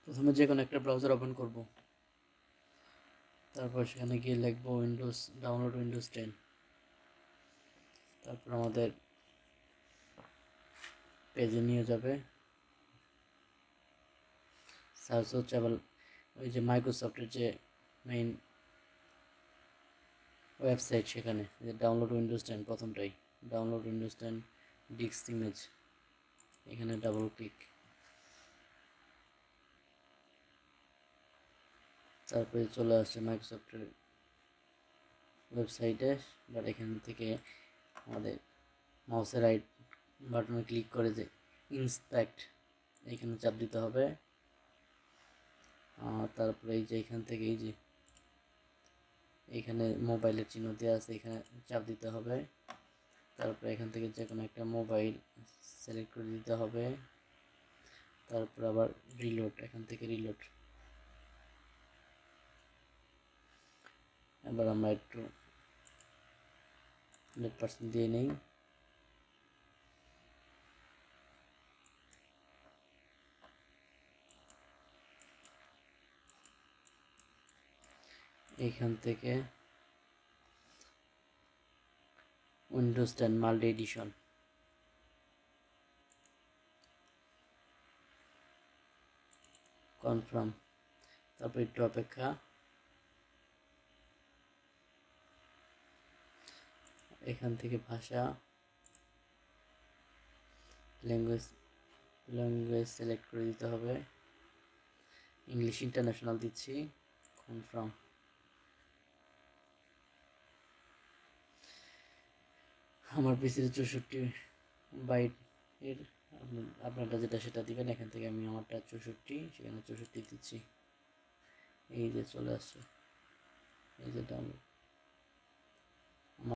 প্রথমে যে কোনো একটা ব্রাউজার ওপেন করব, তারপর সেখানে গিয়ে লিখব উইন্ডোজ, ডাউনলোড উইন্ডোজ 10। তারপর আমাদের পেজে নিয়ে যাবে। সার্চ হচ্ছে আবার ওই যে মাইক্রোসফটের যে মেইন ওয়েবসাইট, সেখানে যে ডাউনলোড উইন্ডোজ 10 প্রথমটাই, ডাউনলোড উইন্ডোজ 10 ডিস্ক ইমেজ, এখানে ডাবল ক্লিক। তারপরে চলে আসছে মাইক্রোসফটের ওয়েবসাইটে, বাট এখান থেকে আমাদের মাউসের রাইট বাটনে ক্লিক করে যে ইন্সপেক্ট এখানে চাপ দিতে হবে। তারপরে এই যে এখান থেকে এই যে এখানে মোবাইলের চিহ্ন দেওয়া আছে, এখানে চাপ দিতে হবে। তারপরে এখান থেকে যে কোনো একটা মোবাইল সিলেক্ট করে দিতে হবে। তারপর আবার রিলোড, এখান থেকে রিলোড। এবার আমরা একটু 100% দিয়ে নেই। এখান থেকে উইন্ডোজ 10 মাল্টি এডিশন, কনফার্ম। তারপর একটু অপেক্ষা। এখান থেকে ভাষা, ল্যাঙ্গুয়েজ সিলেক্ট করে দিতে হবে। ইংলিশ ইন্টারন্যাশনাল দিচ্ছি, কনফার্ম। আমার পিসিতে 64 বাইট এর, আপনারটা যেটা সেটা দিবেন। এখান থেকে আমি আমারটা 64, সেখানে 64 দিচ্ছি। এই যে চলে আসছে, এই যে ডাউনলোড।